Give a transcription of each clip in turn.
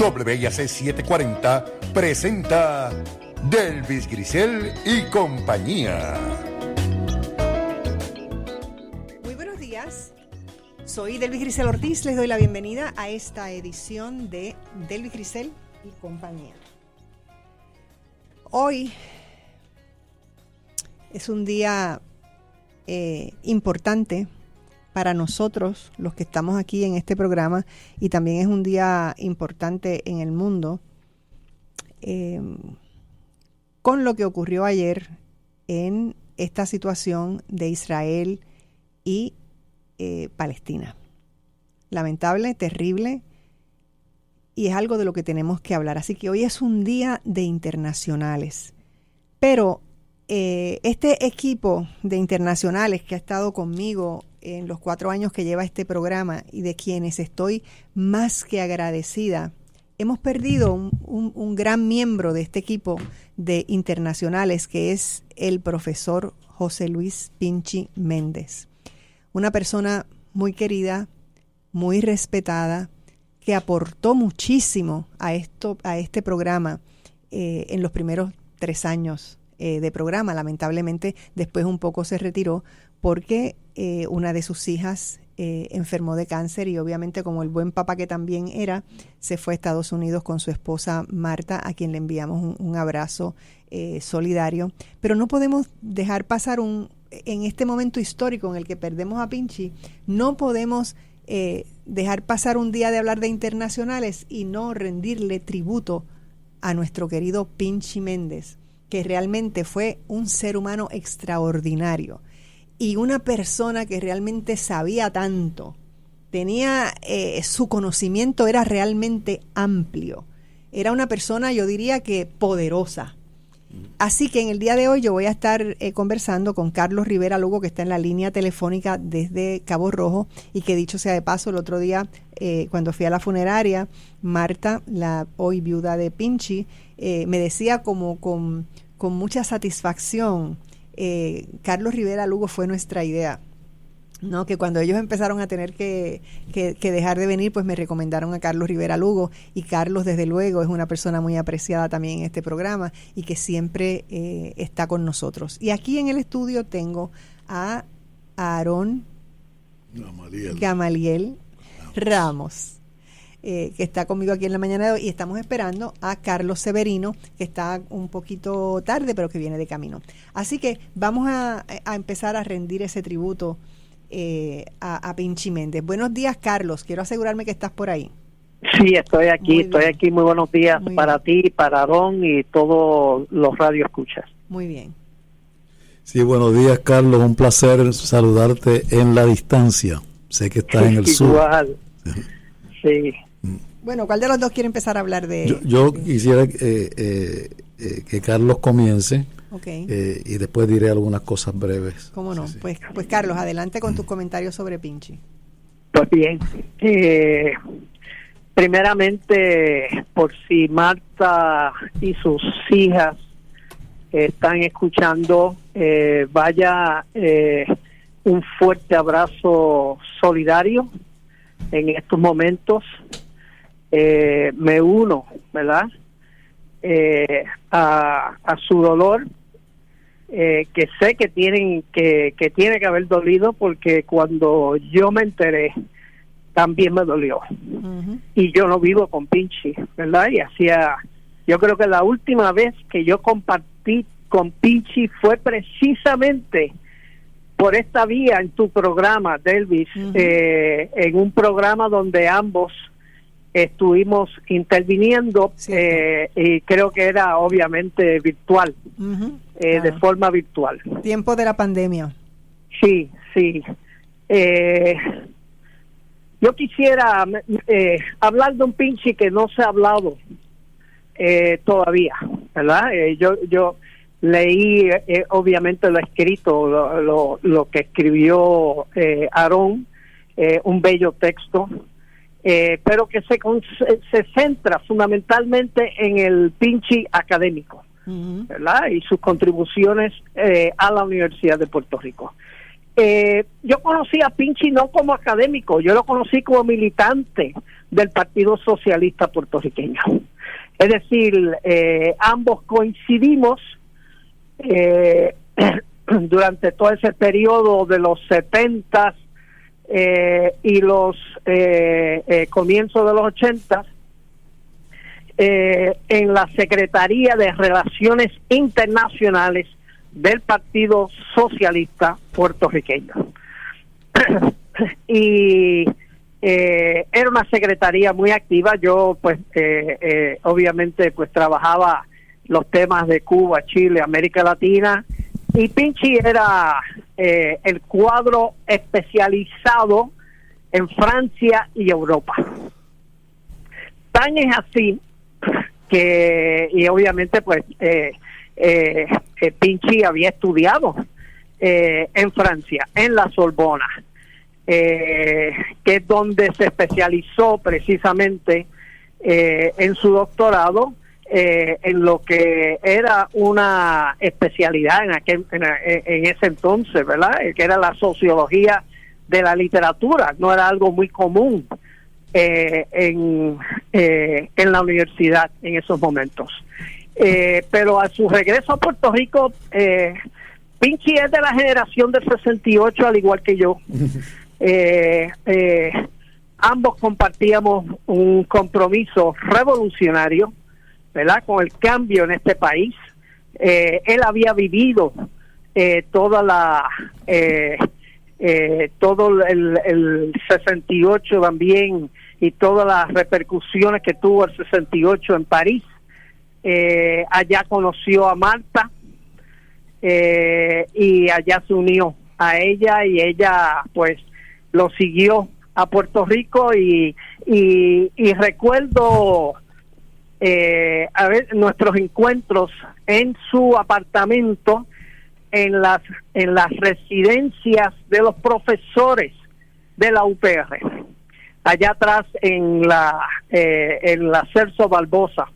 WIAC 740 presenta Delvis Grisel y compañía. Muy buenos días. Soy Delvis Grisel Ortiz. Les doy la bienvenida a esta edición de Delvis Grisel y compañía. Hoy es un día importante para nosotros, los que estamos aquí en este programa, y también es un día importante en el mundo, con lo que ocurrió ayer en esta situación de Israel y Palestina. Lamentable, terrible, y es algo de lo que tenemos que hablar. Así que hoy es un día de internacionales, pero este equipo de internacionales que ha estado conmigo en los 4 años que lleva este programa y de quienes estoy más que agradecida, hemos perdido un gran miembro de este equipo de internacionales, que es el profesor José Luis Pinchi Méndez. Una persona muy querida, muy respetada, que aportó muchísimo a este programa en los primeros 3 años de programa. Lamentablemente después un poco se retiró porque una de sus hijas enfermó de cáncer, y obviamente, como el buen papá que también era, se fue a Estados Unidos con su esposa Marta, a quien le enviamos un abrazo solidario. Pero no podemos dejar pasar en este momento histórico en el que perdemos a Pinchi, no podemos dejar pasar un día de hablar de internacionales y no rendirle tributo a nuestro querido Pinchi Méndez, que realmente fue un ser humano extraordinario y una persona que realmente sabía tanto. Tenía su conocimiento era realmente amplio. Era una persona, yo diría que poderosa. Así que en el día de hoy yo voy a estar conversando con Carlos Rivera Lugo, que está en la línea telefónica desde Cabo Rojo, y que, dicho sea de paso, el otro día cuando fui a la funeraria, Marta, la hoy viuda de Pinchi, me decía como con mucha satisfacción, Carlos Rivera Lugo fue nuestra idea, ¿no? Que cuando ellos empezaron a tener que dejar de venir, pues me recomendaron a Carlos Rivera Lugo, y Carlos, desde luego, es una persona muy apreciada también en este programa y que siempre está con nosotros. Y aquí en el estudio tengo a Aarón Gamaliel Ramos, que está conmigo aquí en la mañana de hoy, y estamos esperando a Carlos Severino, que está un poquito tarde, pero que viene de camino. Así que vamos a empezar a rendir ese tributo a Pinchi Méndez. Buenos días, Carlos. Quiero asegurarme que estás por ahí. Sí, estoy aquí. Muy buenos días para ti, para Aarón y todos los radioescuchas. Muy bien. Sí, buenos días, Carlos. Un placer saludarte en la distancia. Sé que estás en el sur. Igual. Sí. Bueno, ¿cuál de los dos quiere empezar a hablar de...? Yo quisiera que Carlos comience. Okay. Y después diré algunas cosas breves. ¿Cómo no? Sí. Pues Carlos, adelante con tus comentarios sobre Pinchi. Pues bien, primeramente, por si Marta y sus hijas están escuchando, vaya un fuerte abrazo solidario en estos momentos. Me uno, ¿verdad?, a su dolor, que sé que tiene que haber dolido, porque cuando yo me enteré también me dolió. Uh-huh. Y yo no vivo con Pinchi, ¿verdad? Y yo creo que la última vez que yo compartí con Pinchi fue precisamente por esta vía en tu programa, Delvis. Uh-huh. En un programa donde ambos estuvimos interviniendo, y creo que era obviamente virtual, uh-huh, claro, de forma virtual. Tiempo de la pandemia. Sí. Yo quisiera hablar de un Pinchi que no se ha hablado todavía, ¿verdad? Yo leí, obviamente lo escrito, lo que escribió Aarón, un bello texto, pero que se centra fundamentalmente en el Pinchi académico, uh-huh, ¿verdad? Y sus contribuciones a la Universidad de Puerto Rico. Yo conocí a Pinchi no como académico, yo lo conocí como militante del Partido Socialista Puertorriqueño. Es decir, ambos coincidimos durante todo ese periodo de los 70 y los comienzos de los 80 en la Secretaría de Relaciones Internacionales del Partido Socialista Puertorriqueño. Y era una secretaría muy activa. Yo pues obviamente pues trabajaba los temas de Cuba, Chile, América Latina, y Pinchi era el cuadro especializado en Francia y Europa. Tan es así que, y obviamente pues Pinchi había estudiado en Francia, en la Sorbona, que es donde se especializó precisamente en su doctorado en lo que era una especialidad en ese entonces, ¿verdad? Que era la sociología de la literatura. No era algo muy común en la universidad en esos momentos. Pero a su regreso a Puerto Rico, Pinchi es de la generación del 68, al igual que yo. Ambos compartíamos un compromiso revolucionario, ¿verdad?, con el cambio en este país. Él había vivido todo el 68 también, y todas las repercusiones que tuvo el 68 en París. Allá conoció a Marta y allá se unió a ella, y ella pues lo siguió a Puerto Rico, y recuerdo a ver nuestros encuentros en su apartamento, en las residencias de los profesores de la UPR, allá atrás en la Celso Barbosa,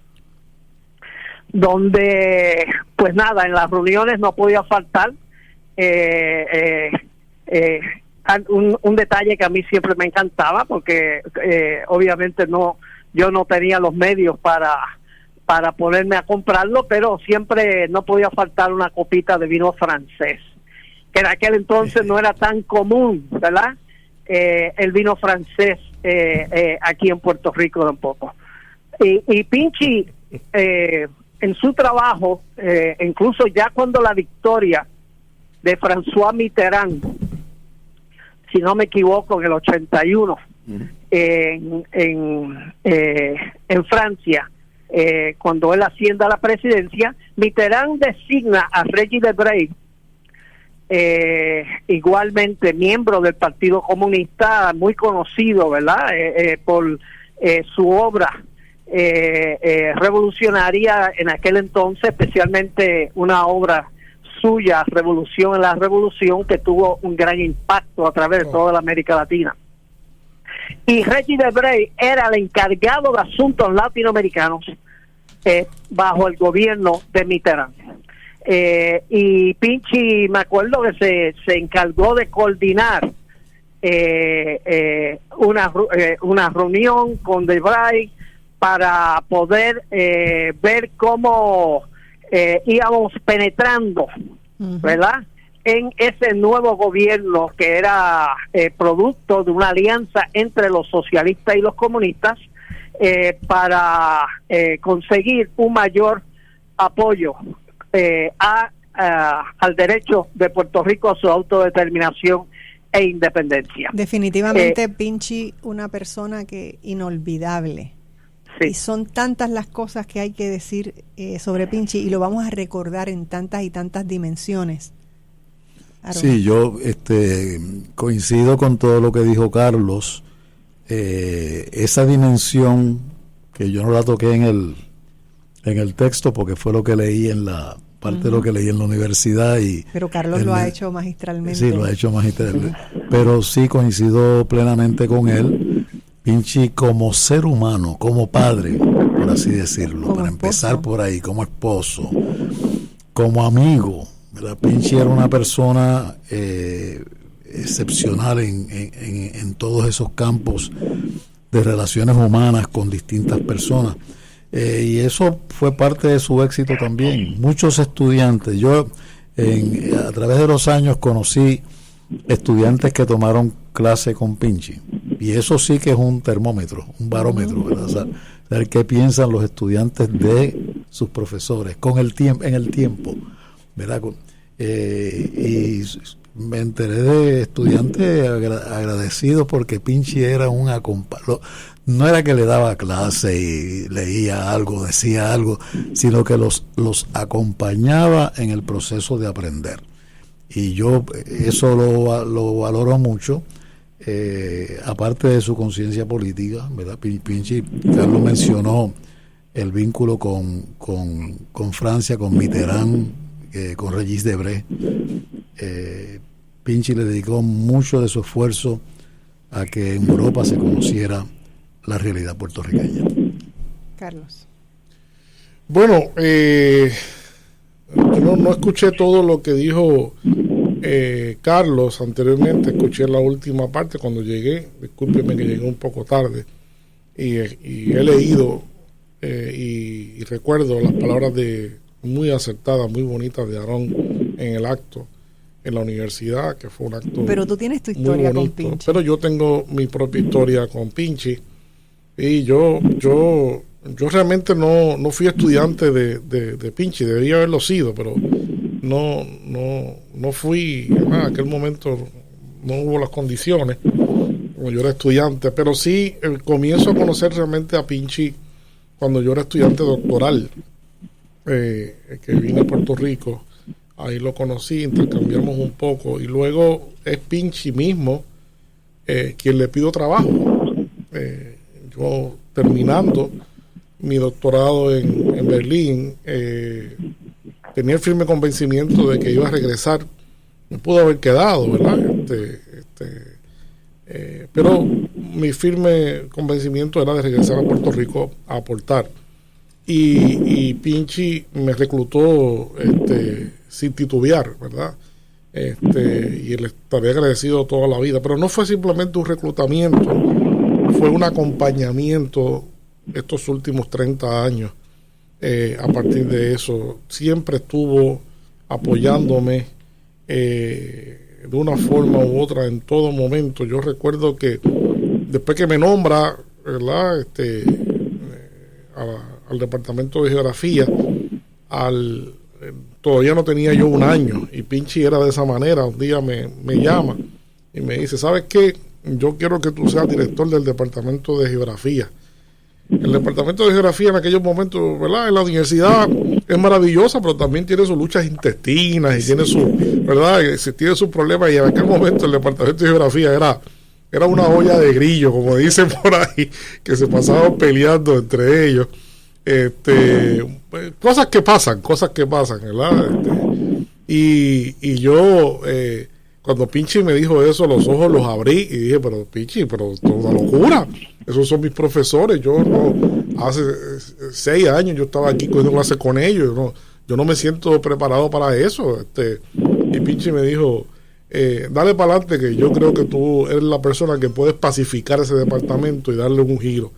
donde pues nada, en las reuniones no podía faltar un detalle que a mí siempre me encantaba, porque obviamente yo no tenía los medios para ponerme a comprarlo, pero siempre no podía faltar una copita de vino francés, que en aquel entonces no era tan común, ¿verdad? El vino francés aquí en Puerto Rico tampoco. Y Pinchi, en su trabajo, incluso ya cuando la victoria de François Mitterrand, si no me equivoco, en el 81, en Francia, cuando él asciende a la presidencia, Mitterrand designa a Regis Debray, igualmente miembro del Partido Comunista, muy conocido, ¿verdad?, por su obra revolucionaria en aquel entonces, especialmente una obra suya, Revolución en la Revolución, que tuvo un gran impacto a través de toda la América Latina. Y Regis Debray era el encargado de asuntos latinoamericanos bajo el gobierno de Mitterrand. Y Pinchi, me acuerdo que se encargó de coordinar una reunión con Debray para poder ver cómo íbamos penetrando, ¿verdad?, en ese nuevo gobierno que era producto de una alianza entre los socialistas y los comunistas, para conseguir un mayor apoyo al derecho de Puerto Rico a su autodeterminación e independencia. Definitivamente Pinchi, una persona que inolvidable. Sí. Y son tantas las cosas que hay que decir sobre Pinchi, y lo vamos a recordar en tantas y tantas dimensiones. Sí, yo coincido con todo lo que dijo Carlos. Esa dimensión que yo no la toqué en el texto, porque fue lo que leí en la parte de lo que leí en la universidad, pero Carlos lo ha hecho magistralmente. Sí, lo ha hecho magistralmente. Pero sí coincido plenamente con él. Pinchi como ser humano, como padre, por así decirlo, como para esposo. Empezar por ahí, como esposo, como amigo, ¿verdad? Pinchi era una persona excepcional en todos esos campos de relaciones humanas con distintas personas. Y eso fue parte de su éxito también. Muchos estudiantes, yo a través de los años conocí estudiantes que tomaron clase con Pinchi, y eso sí que es un termómetro, un barómetro, ¿verdad? Saber qué piensan los estudiantes de sus profesores en el tiempo, ¿verdad? Y me enteré de estudiantes agradecidos porque Pinchi era un acompañante. No era que le daba clase y leía algo, decía algo, sino que los acompañaba en el proceso de aprender. Y yo eso lo valoro mucho, aparte de su conciencia política, ¿verdad? Pinchi, Carlos mencionó el vínculo con Francia, con Mitterrand, con Regis Debray. Pinchi le dedicó mucho de su esfuerzo a que en Europa se conociera la realidad puertorriqueña. Carlos. Bueno, yo no escuché todo lo que dijo Carlos anteriormente, escuché la última parte cuando llegué, discúlpeme que llegué un poco tarde, y he leído y recuerdo las palabras muy acertadas, muy bonitas de Aarón en el acto en la universidad, que fue un acto. Pero tú tienes tu historia con Pinchi. Pero yo tengo mi propia historia con Pinchi, y yo realmente no fui estudiante de Pinchi, debía haberlo sido, pero no fui, en aquel momento no hubo las condiciones, como yo era estudiante, pero sí comienzo a conocer realmente a Pinchi cuando yo era estudiante doctoral, que vine a Puerto Rico. Ahí lo conocí, intercambiamos un poco, y luego es Pinchi mismo quien le pido trabajo. Yo terminando mi doctorado en Berlín, tenía el firme convencimiento de que iba a regresar. Me pudo haber quedado, ¿verdad? Pero mi firme convencimiento era de regresar a Puerto Rico a aportar. Y Pinchi me reclutó sin titubear, ¿verdad? Y le estaré agradecido toda la vida. Pero no fue simplemente un reclutamiento, fue un acompañamiento estos últimos 30 años. A partir de eso, siempre estuvo apoyándome de una forma u otra en todo momento. Yo recuerdo que después que me nombra, ¿verdad? Al departamento de geografía, todavía no tenía yo un año, y Pinchi era de esa manera. Un día me llama y me dice: ¿sabes qué? Yo quiero que tú seas director del departamento de geografía. El departamento de geografía en aquellos momentos, ¿verdad?, en la universidad es maravillosa, pero también tiene sus luchas intestinas y tiene tiene sus problemas, y en aquel momento el departamento de geografía era una olla de grillo, como dicen por ahí, que se pasaban peleando entre ellos. Cosas que pasan, ¿verdad? Y yo, cuando Pinchi me dijo eso, los ojos los abrí y dije: pero Pinchi, pero esto es una locura. Esos son mis profesores. Hace 6 años yo estaba aquí cogiendo clases con ellos. Yo no me siento preparado para eso. Y Pinchi me dijo: dale para adelante, que yo creo que tú eres la persona que puedes pacificar ese departamento y darle un giro.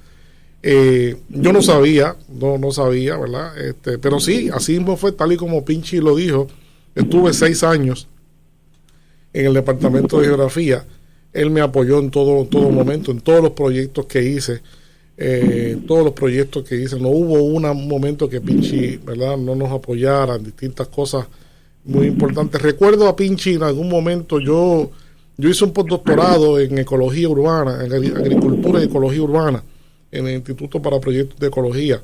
Yo no sabía, ¿verdad? Pero sí, así mismo fue, tal y como Pinchi lo dijo. Estuve 6 años en el departamento de geografía. Él me apoyó en todo momento, en todos los proyectos que hice. No hubo un momento que Pinchi, ¿verdad?, no nos apoyara en distintas cosas muy importantes. Recuerdo a Pinchi en algún momento, yo hice un postdoctorado en ecología urbana, en agricultura y ecología urbana, en el Instituto para Proyectos de Ecología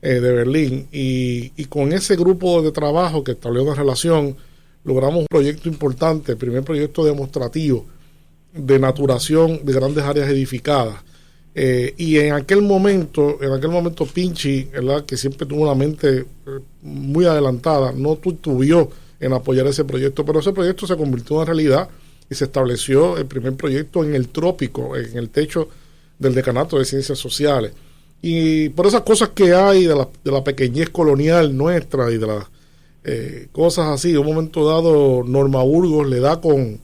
de Berlín, y con ese grupo de trabajo que estableció una relación, logramos un proyecto importante, el primer proyecto demostrativo de naturación de grandes áreas edificadas. Y en aquel momento Pinchi, ¿verdad?, que siempre tuvo una mente muy adelantada, no titubeó en apoyar ese proyecto, pero ese proyecto se convirtió en realidad y se estableció el primer proyecto en el trópico, en el techo del Decanato de Ciencias Sociales. Y por esas cosas que hay de la pequeñez colonial nuestra y de las cosas así, en un momento dado Norma Burgos le da con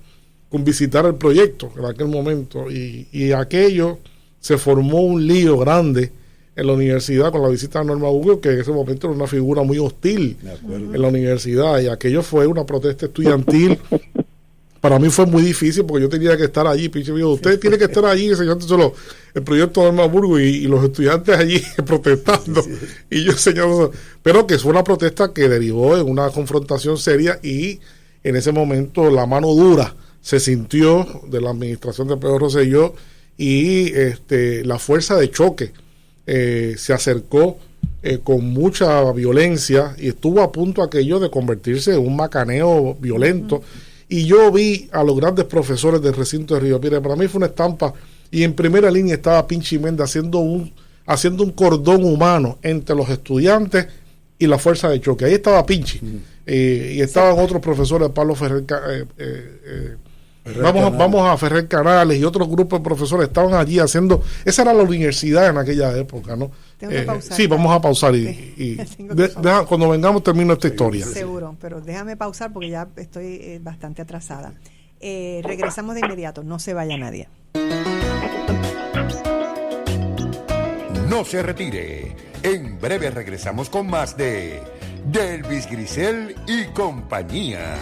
visitar el proyecto en aquel momento, y aquello se formó un lío grande en la universidad con la visita de Norma Hugo, que en ese momento era una figura muy hostil en la universidad, y aquello fue una protesta estudiantil. Para mí fue muy difícil porque yo tenía que estar allí. Pinche me dijo, usted tiene que estar allí enseñando el proyecto de Norma Burgos y los estudiantes allí protestando. Sí. Y yo enseñando, pero que fue una protesta que derivó en una confrontación seria, y en ese momento la mano dura se sintió de la administración de Pedro Rosselló, y la fuerza de choque se acercó con mucha violencia, y estuvo a punto aquello de convertirse en un macaneo violento. Y yo vi a los grandes profesores del recinto de Río Piedras. Para mí fue una estampa, y en primera línea estaba Pinchi Méndez haciendo un cordón humano entre los estudiantes y la fuerza de choque. Ahí estaba Pinchi, y estaban otros profesores, Pablo Ferrer, vamos a Ferrer Canales y otros grupos de profesores estaban allí haciendo. Esa era la universidad en aquella época, ¿no? Sí, vamos a pausar cuando vengamos termino esta historia. Seguro, pero déjame pausar porque ya estoy bastante atrasada. Regresamos de inmediato, no se vaya nadie. No se retire. En breve regresamos con más de Delvis Grisel y compañía.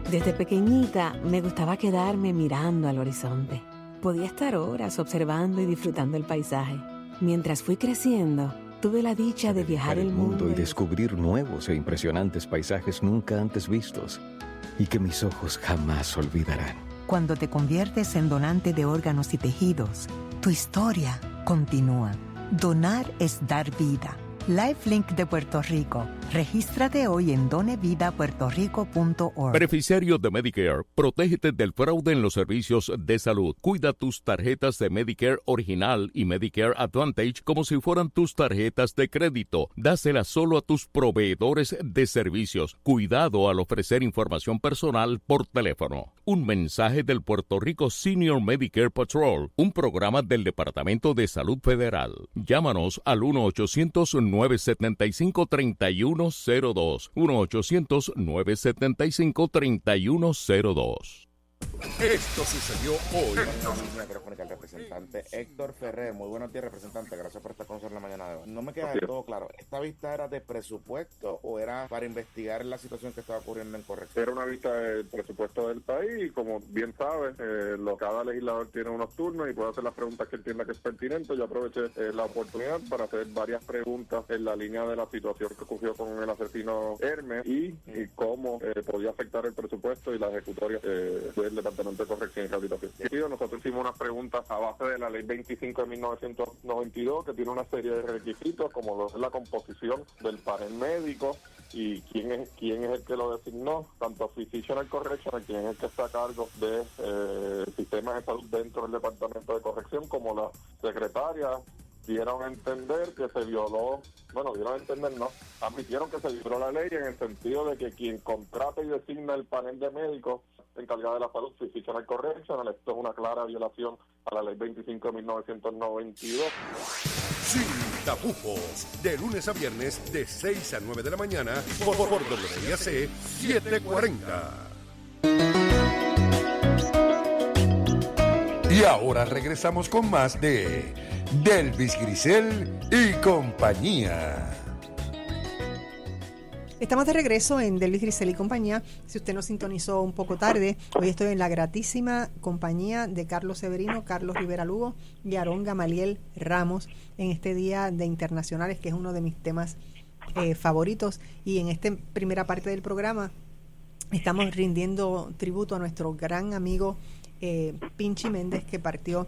Desde pequeñita me gustaba quedarme mirando al horizonte. Podía estar horas observando y disfrutando el paisaje. Mientras fui creciendo, tuve la dicha de viajar el mundo y descubrir nuevos e impresionantes paisajes nunca antes vistos, y que mis ojos jamás olvidarán. Cuando te conviertes en donante de órganos y tejidos, tu historia continúa. Donar es dar vida. Lifelink de Puerto Rico. Regístrate hoy en donevidapuertorico.org. Beneficiario de Medicare, protégete del fraude en los servicios de salud. Cuida tus tarjetas de Medicare Original y Medicare Advantage como si fueran tus tarjetas de crédito. Dáselas solo a tus proveedores de servicios. Cuidado al ofrecer información personal por teléfono. Un mensaje del Puerto Rico Senior Medicare Patrol, un programa del Departamento de Salud Federal. Llámanos al 1-800-975-3102. 1-800-975-3102. Esto sucedió hoy. El representante Héctor Ferrer. Muy buenos días, representante. Gracias por estar con nosotros en la mañana de hoy. No me queda del todo claro. ¿Esta vista era de presupuesto o era para investigar la situación que estaba ocurriendo en corrección? Era una vista del presupuesto del país y, como bien sabes, cada legislador tiene unos turnos y puede hacer las preguntas que entienda que es pertinente. Yo aproveché la oportunidad para hacer varias preguntas en la línea de la situación que ocurrió con el asesino Hermes y cómo podía afectar el presupuesto y la ejecutoria del Departamento de Corrección y Rehabilitación. Nosotros hicimos unas preguntas a base de la Ley 25 de 1992, que tiene una serie de requisitos, como lo es la composición del panel médico y quién es el que lo designó, tanto Physician Correctional, quién es el que está a cargo de sistemas de salud dentro del Departamento de Corrección, como la secretaria. Dieron a entender que se violó, admitieron que se violó la ley en el sentido de que quien contrata y designa el panel de médicos encargado de la salud, Physician Correctional, esto es una clara violación a la ley 25 de 1992. Sin tapujos, de lunes a viernes de 6 a 9 de la mañana por WIAC 740. Y ahora regresamos con más de Delvis Grisel y compañía. Estamos de regreso en Delvis Grisel y compañía. Si usted nos sintonizó un poco tarde, hoy estoy en la gratísima compañía de Carlos Severino, Carlos Rivera Lugo y Aarón Gamaliel Ramos en este Día de Internacionales, que es uno de mis temas favoritos. Y en esta primera parte del programa estamos rindiendo tributo a nuestro gran amigo Pinchi Méndez, que partió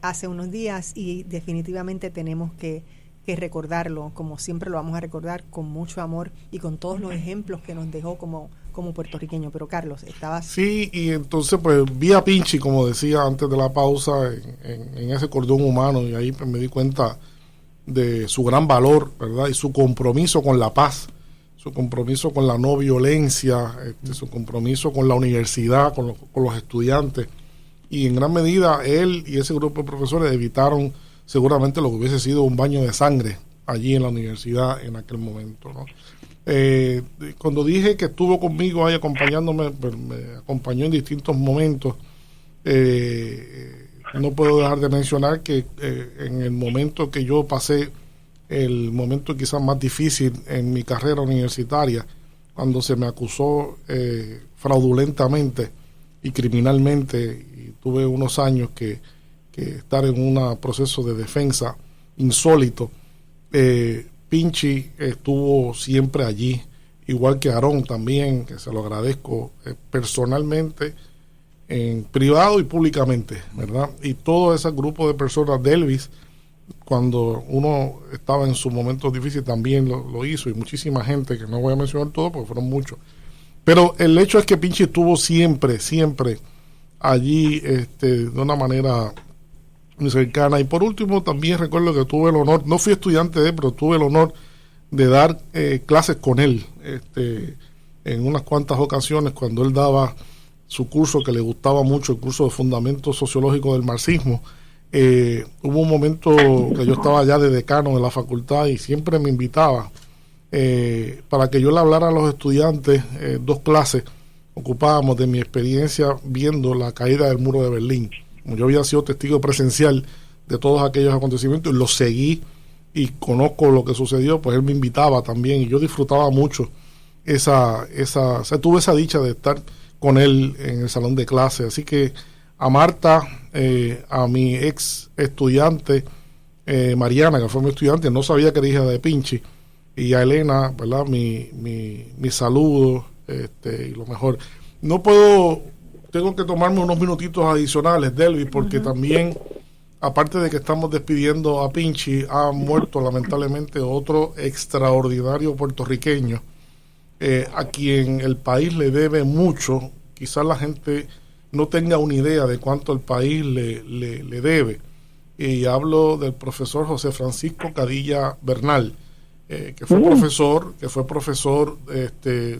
hace unos días, y definitivamente tenemos que recordarlo, como siempre lo vamos a recordar, con mucho amor y con todos los ejemplos que nos dejó como puertorriqueño. Pero Carlos, estabas... Sí, y entonces pues vi a Pinchi, como decía antes de la pausa, en ese cordón humano, y ahí pues me di cuenta de su gran valor, ¿verdad? Y su compromiso con la paz, su compromiso con la no violencia, su compromiso con la universidad, con los estudiantes. Y en gran medida él y ese grupo de profesores evitaron seguramente lo que hubiese sido un baño de sangre allí en la universidad en aquel momento, ¿no? Cuando dije que estuvo conmigo ahí acompañándome, pues me acompañó en distintos momentos. No puedo dejar de mencionar que en el momento que yo pasé, el momento quizás más difícil en mi carrera universitaria, cuando se me acusó fraudulentamente y criminalmente, y tuve unos años que estar en un proceso de defensa insólito, Pinchy estuvo siempre allí, igual que Aarón también, que se lo agradezco personalmente, en privado y públicamente, ¿verdad? Y todo ese grupo de personas, Delvis, cuando uno estaba en sus momentos difíciles también lo hizo, y muchísima gente, que no voy a mencionar todo porque fueron muchos, pero el hecho es que Pinchy estuvo siempre allí, de una manera muy cercana. Y por último también recuerdo que tuve el honor, no fui estudiante de él, pero tuve el honor de dar clases con él en unas cuantas ocasiones cuando él daba su curso que le gustaba mucho, el curso de Fundamentos Sociológicos del Marxismo. Hubo un momento que yo estaba ya de decano de la facultad y siempre me invitaba para que yo le hablara a los estudiantes. 2 clases ocupábamos de mi experiencia viendo la caída del muro de Berlín. Como yo había sido testigo presencial de todos aquellos acontecimientos y los seguí y conozco lo que sucedió, pues él me invitaba también y yo disfrutaba mucho tuve esa dicha de estar con él en el salón de clase. Así que a Marta, a mi ex estudiante Mariana, que fue mi estudiante, no sabía que era hija de Pinchy, y a Elena, ¿verdad? Mi saludo, y lo mejor. Tengo que tomarme unos minutitos adicionales, Delvis, porque también, aparte de que estamos despidiendo a Pinchy, ha muerto lamentablemente otro extraordinario puertorriqueño, a quien el país le debe mucho. Quizás la gente no tenga una idea de cuánto el país le debe. Y hablo del profesor José Francisco Cadilla Bernal, que fue profesor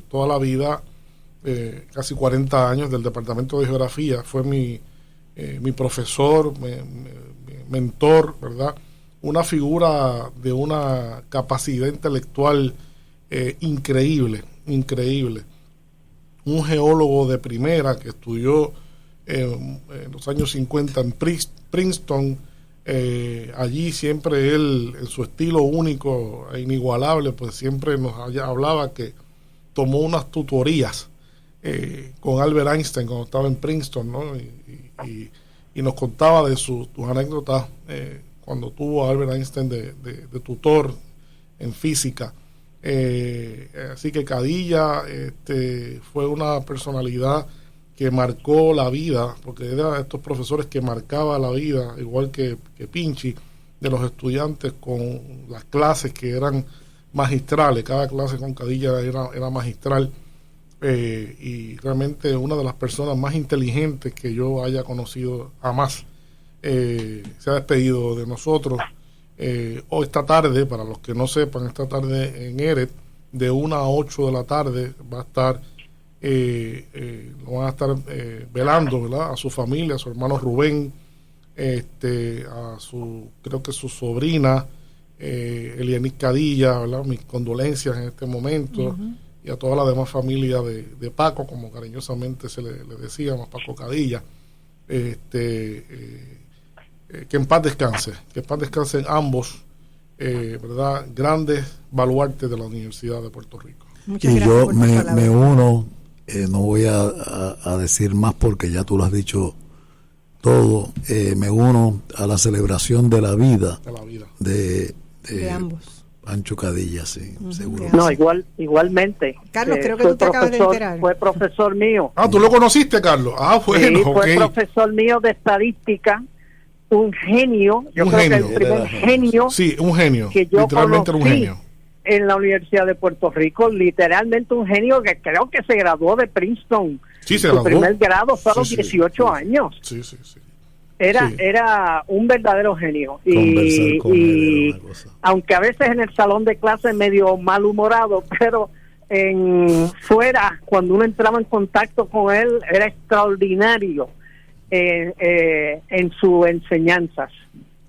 toda la vida, casi 40 años, del Departamento de Geografía. Fue mi profesor, mi mentor, ¿verdad? Una figura de una capacidad intelectual increíble. Un geólogo de primera que estudió en los años 50 en Princeton. Allí siempre él, en su estilo único e inigualable, pues siempre nos hablaba que tomó unas tutorías con Albert Einstein cuando estaba en Princeton, ¿no? Y nos contaba de sus anécdotas cuando tuvo a Albert Einstein de tutor en física. Así que Cadilla fue una personalidad que marcó la vida, porque era de estos profesores que marcaba la vida, igual que Pinchy, de los estudiantes, con las clases que eran magistrales. Cada clase con Cadilla era magistral, y realmente una de las personas más inteligentes que yo haya conocido jamás. Se ha despedido de nosotros. Hoy esta tarde, para los que no sepan, esta tarde en Eret, de 1 a 8 de la tarde, va a estar lo van a estar velando, ¿verdad? A su familia, a su hermano Rubén, a creo que su sobrina Elianis Cadilla, ¿verdad? Mis condolencias en este momento, y a toda la demás familia de Paco, como cariñosamente se le decíamos, Paco Cadilla. Que en paz descansen ambos, ¿verdad? Grandes baluartes de la Universidad de Puerto Rico. Muchas y yo me uno, no voy a decir más porque ya tú lo has dicho todo, me uno a la celebración de la vida de ambos. Pancho Cadilla, sí, seguro. No, igualmente. Carlos, creo que tú te acabas de enterar. Fue profesor mío. Ah, ¿tú lo conociste, Carlos? Ah, bueno, sí, fue profesor mío de estadística. Un genio, yo creo que el primer genio, un genio, que yo literalmente era un genio en la Universidad de Puerto Rico, literalmente un genio que creo que se graduó de Princeton. Sí, se graduó. Su primer grado fue a los 18 años. Sí. Era un verdadero genio. Y aunque a veces en el salón de clase medio malhumorado, pero fuera, cuando uno entraba en contacto con él, era extraordinario en sus enseñanzas.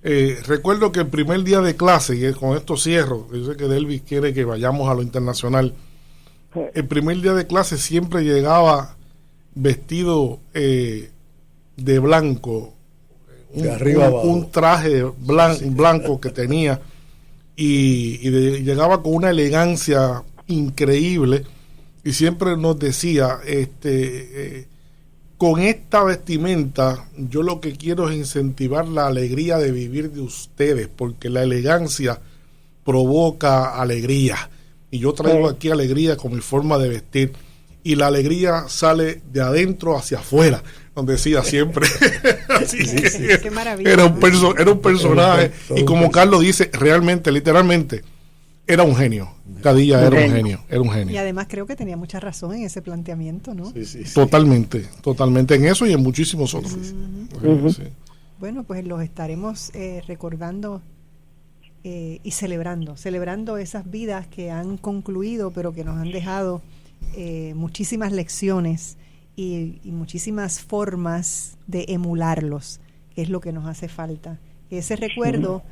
Recuerdo que el primer día de clase, y con esto cierro, yo sé que Delvis quiere que vayamos a lo internacional, el primer día de clase siempre llegaba vestido de blanco, un traje blanco que tenía, y llegaba con una elegancia increíble, y siempre nos decía, con esta vestimenta yo lo que quiero es incentivar la alegría de vivir de ustedes, porque la elegancia provoca alegría, y yo traigo aquí alegría con mi forma de vestir, y la alegría sale de adentro hacia afuera, donde decía siempre. Así que qué maravilla. Era un personaje, y como Carlos dice, realmente, literalmente, era un genio. Cadilla era un genio. Y además creo que tenía mucha razón en ese planteamiento, ¿no? Sí. Totalmente en eso y en muchísimos otros. Sí. Bueno, pues los estaremos recordando y celebrando esas vidas que han concluido, pero que nos han dejado muchísimas lecciones y muchísimas formas de emularlos, que es lo que nos hace falta. Que ese recuerdo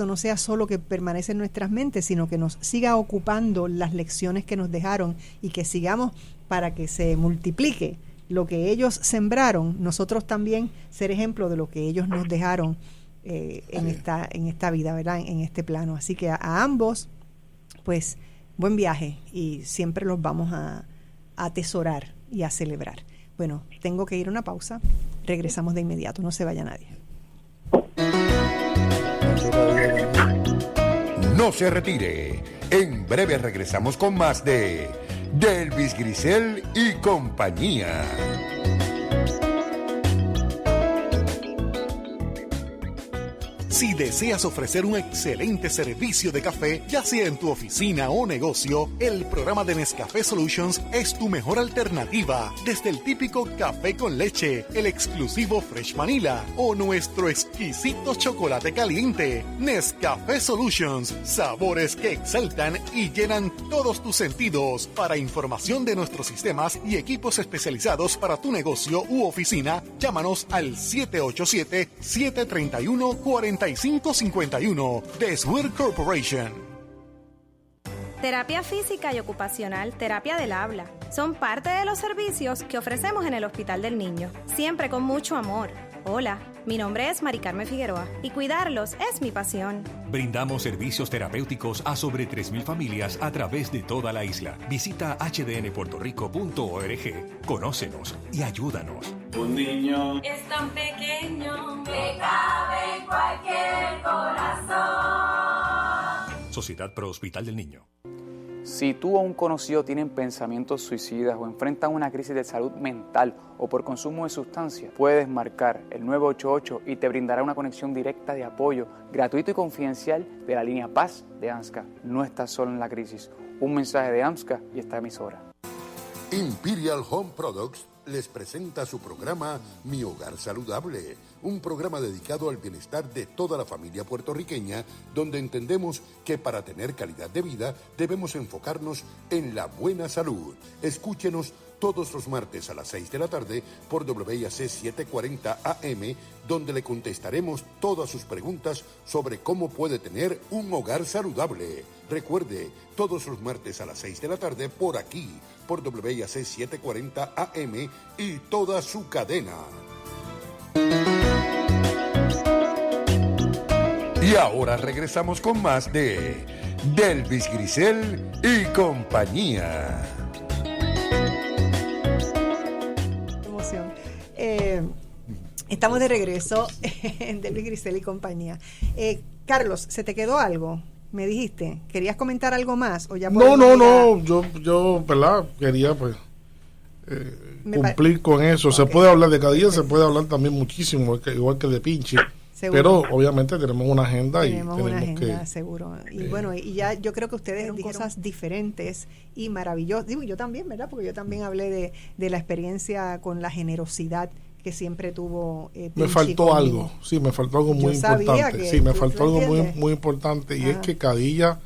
no sea solo que permanece en nuestras mentes, sino que nos siga ocupando las lecciones que nos dejaron, y que sigamos, para que se multiplique lo que ellos sembraron, nosotros también ser ejemplo de lo que ellos nos dejaron en esta vida, ¿verdad? En este plano. Así que a ambos, pues, buen viaje, y siempre los vamos a atesorar y a celebrar. Bueno, tengo que ir a una pausa. Regresamos de inmediato. No se vaya nadie. No se retire. En breve regresamos con más de Delvis Grisel y compañía. Si deseas ofrecer un excelente servicio de café, ya sea en tu oficina o negocio, el programa de Nescafé Solutions es tu mejor alternativa. Desde el típico café con leche, el exclusivo Fresh Vanilla o nuestro exquisito chocolate caliente. Nescafé Solutions, sabores que exaltan y llenan todos tus sentidos. Para información de nuestros sistemas y equipos especializados para tu negocio u oficina, llámanos al 787-731-4551 de Swear Corporation. Terapia física y ocupacional, terapia del habla, son parte de los servicios que ofrecemos en el Hospital del Niño, siempre con mucho amor. Hola, mi nombre es Mari Carmen Figueroa y cuidarlos es mi pasión. Brindamos servicios terapéuticos a sobre 3,000 familias a través de toda la isla. Visita hdnpuertorico.org, conócenos y ayúdanos. Un niño es tan pequeño que cabe en cualquier corazón. Sociedad Pro Hospital del Niño. Si tú o un conocido tienen pensamientos suicidas o enfrentan una crisis de salud mental o por consumo de sustancias, puedes marcar el 988 y te brindará una conexión directa de apoyo, gratuito y confidencial de la línea Paz de AMSCA. No estás solo en la crisis. Un mensaje de AMSCA y esta emisora. Imperial Home Products les presenta su programa Mi Hogar Saludable, un programa dedicado al bienestar de toda la familia puertorriqueña, donde entendemos que para tener calidad de vida debemos enfocarnos en la buena salud. Escúchenos todos los martes a las 6 de la tarde por WIAC 740 AM, donde le contestaremos todas sus preguntas sobre cómo puede tener un hogar saludable. Recuerde, todos los martes a las 6 de la tarde por aquí, por WIAC 740 AM y toda su cadena. Y ahora regresamos con más de Delvis Grisel y compañía. Emoción. Estamos de regreso en Delvis Grisel y compañía. Carlos, ¿se te quedó algo? Me dijiste, ¿querías comentar algo más? ¿O ya no, yo, ¿verdad? Quería pues cumplir con eso. Se puede hablar de Cadilla, se puede hablar también muchísimo, igual que de Pinchi. Seguro. Pero obviamente tenemos una agenda tenemos una agenda, seguro. Y bueno, y ya yo creo que ustedes dijeron cosas diferentes y maravillosas. Digo, yo también, ¿verdad? Porque yo también hablé de la experiencia con la generosidad que siempre tuvo me faltó algo, sí, me faltó algo muy importante. Sí, me faltó algo muy importante, y es que Cadilla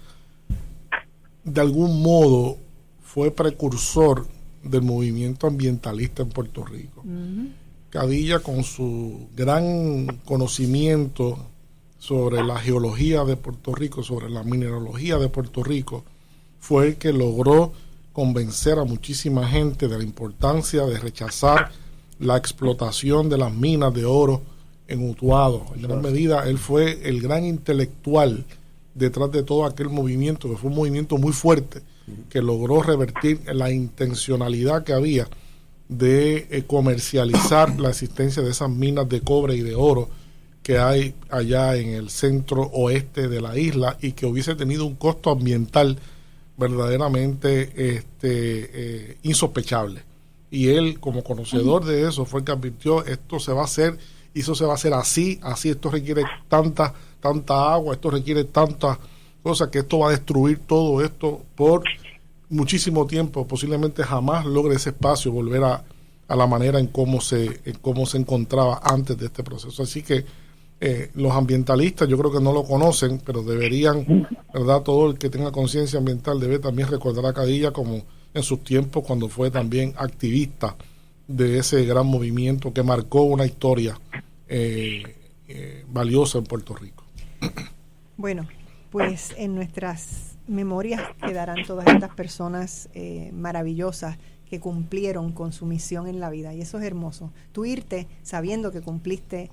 de algún modo fue precursor del movimiento ambientalista en Puerto Rico. Cadilla, con su gran conocimiento sobre la geología de Puerto Rico, sobre la mineralogía de Puerto Rico, fue el que logró convencer a muchísima gente de la importancia de rechazar la explotación de las minas de oro en Utuado. En gran medida, él fue el gran intelectual detrás de todo aquel movimiento, que fue un movimiento muy fuerte, que logró revertir la intencionalidad que había de comercializar la existencia de esas minas de cobre y de oro que hay allá en el centro oeste de la isla, y que hubiese tenido un costo ambiental verdaderamente insospechable. Y él, como conocedor de eso, fue el que advirtió: esto se va a hacer, y eso se va a hacer así, esto requiere tanta agua, esto requiere tanta cosa, que esto va a destruir todo esto por muchísimo tiempo, posiblemente jamás logre ese espacio volver a la manera en cómo se encontraba antes de este proceso. Así que los ambientalistas, yo creo que no lo conocen, pero deberían, ¿verdad? Todo el que tenga conciencia ambiental debe también recordar a Cadilla como en sus tiempos, cuando fue también activista de ese gran movimiento que marcó una historia valiosa en Puerto Rico. Bueno, pues en nuestras memorias quedarán todas estas personas maravillosas que cumplieron con su misión en la vida, y eso es hermoso, tú irte sabiendo que cumpliste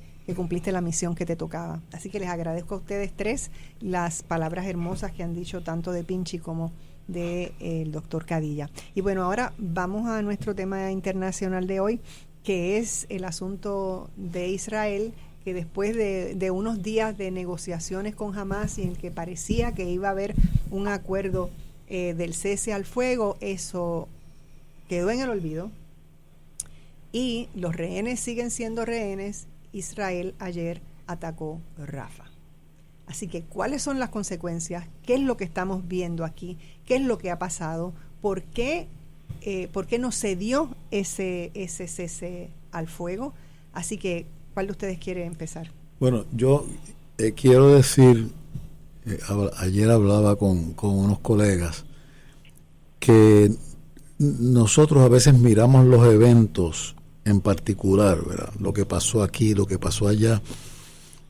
la misión que te tocaba. Así que les agradezco a ustedes tres las palabras hermosas que han dicho, tanto de Pinchi como de el doctor Cadilla. Y bueno, ahora vamos a nuestro tema internacional de hoy, que es el asunto de Israel, que después de unos días de negociaciones con Hamas, y en que parecía que iba a haber un acuerdo del cese al fuego, eso quedó en el olvido y los rehenes siguen siendo rehenes. Israel ayer atacó Rafah. Así que, ¿cuáles son las consecuencias? ¿Qué es lo que estamos viendo aquí? ¿Qué es lo que ha pasado? ¿Por qué no se dio ese cese al fuego? Así que, ¿cuál de ustedes quiere empezar? Bueno, yo quiero decir, ayer hablaba con unos colegas, que nosotros a veces miramos los eventos en particular, ¿verdad? Lo que pasó aquí, lo que pasó allá,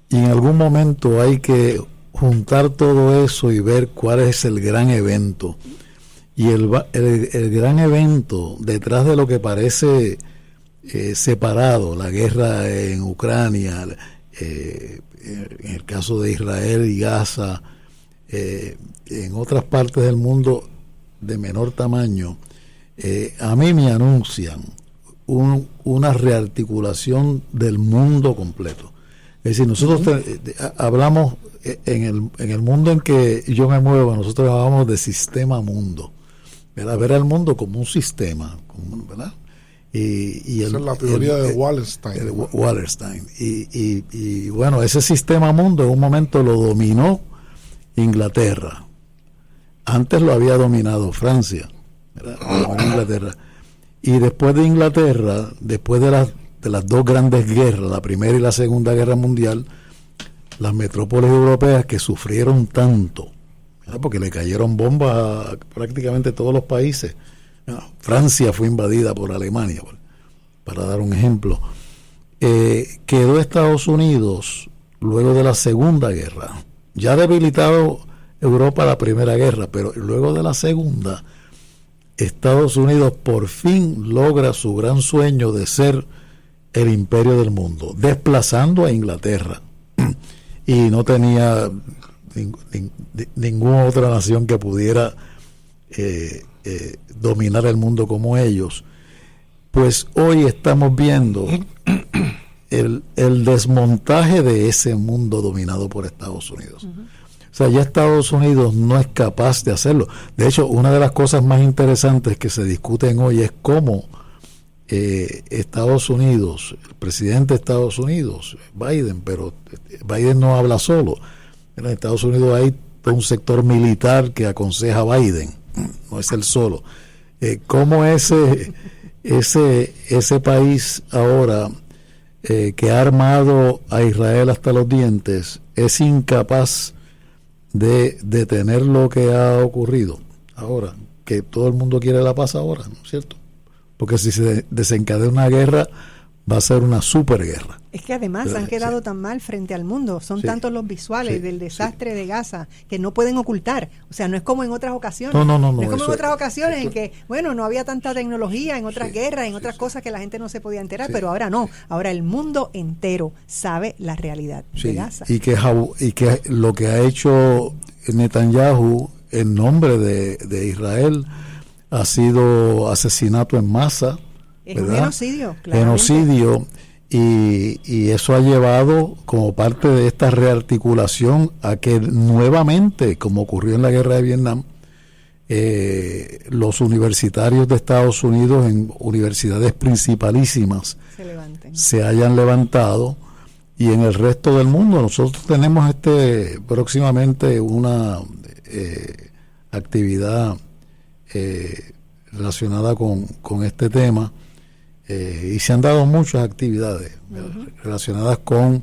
y en algún momento hay que juntar todo eso y ver cuál es el gran evento. Y el gran evento, detrás de lo que parece separado, la guerra en Ucrania, en el caso de Israel y Gaza, en otras partes del mundo de menor tamaño, a mí me anuncian una rearticulación del mundo completo. Es decir, nosotros hablamos en el mundo en que yo me muevo, nosotros hablamos de sistema mundo, ¿verdad? Ver al mundo como un sistema, ¿verdad? Esa es la teoría de Wallerstein. Wallerstein. Y bueno, ese sistema mundo en un momento lo dominó Inglaterra. Antes lo había dominado Francia, ¿verdad? Inglaterra. Y después de Inglaterra, después de las dos grandes guerras, la Primera y la Segunda Guerra Mundial, las metrópolis europeas que sufrieron tanto, ¿verdad? Porque le cayeron bombas a prácticamente todos los países. Francia fue invadida por Alemania, para dar un ejemplo. Quedó Estados Unidos luego de la Segunda Guerra, ya debilitado Europa la Primera Guerra, pero luego de la Segunda, Estados Unidos por fin logra su gran sueño de ser el imperio del mundo, desplazando a Inglaterra, y no tenía ninguna otra nación que pudiera dominar el mundo como ellos. Pues hoy estamos viendo el desmontaje de ese mundo dominado por Estados Unidos. O sea, ya Estados Unidos no es capaz de hacerlo. De hecho, una de las cosas más interesantes que se discuten hoy es cómo Estados Unidos, el presidente de Estados Unidos, Biden, pero Biden no habla solo. En Estados Unidos hay todo un sector militar que aconseja a Biden, no es él solo. Cómo ese país ahora que ha armado a Israel hasta los dientes es incapaz de detener lo que ha ocurrido ahora, que todo el mundo quiere la paz ahora, ¿no es cierto? Porque si se desencadena una guerra, va a ser una superguerra. Es que además han quedado tan mal frente al mundo, son tantos los visuales del desastre de Gaza que no pueden ocultar, o sea, no es como en otras ocasiones, no es como en otras ocasiones en que, bueno, no había tanta tecnología en otras guerras, en otras cosas que la gente no se podía enterar, pero ahora no, ahora el mundo entero sabe la realidad de Gaza. Y que lo que ha hecho Netanyahu en nombre de Israel ha sido asesinato en masa, es un genocidio, genocidio. Y eso ha llevado, como parte de esta rearticulación, a que nuevamente, como ocurrió en la guerra de Vietnam, los universitarios de Estados Unidos en universidades principalísimas se hayan levantado, y en el resto del mundo nosotros tenemos próximamente una actividad relacionada con este tema. Y se han dado muchas actividades relacionadas con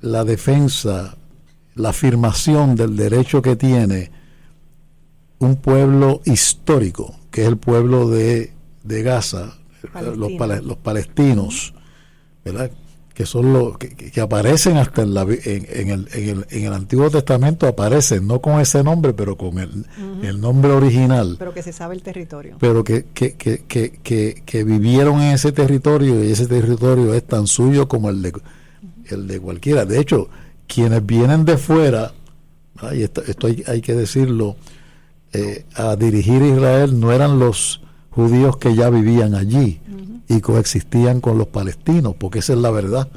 la defensa, la afirmación del derecho que tiene un pueblo histórico, que es el pueblo de Gaza, los palestinos, ¿verdad? Que son los que aparecen hasta en el Antiguo Testamento, aparecen no con ese nombre, pero con el nombre original, pero que se sabe el territorio, pero que vivieron en ese territorio, y ese territorio es tan suyo como el de cualquiera. De hecho, quienes vienen de fuera, y esto hay que decirlo, a dirigir Israel no eran los judíos que ya vivían allí y coexistían con los palestinos, porque esa es la verdad,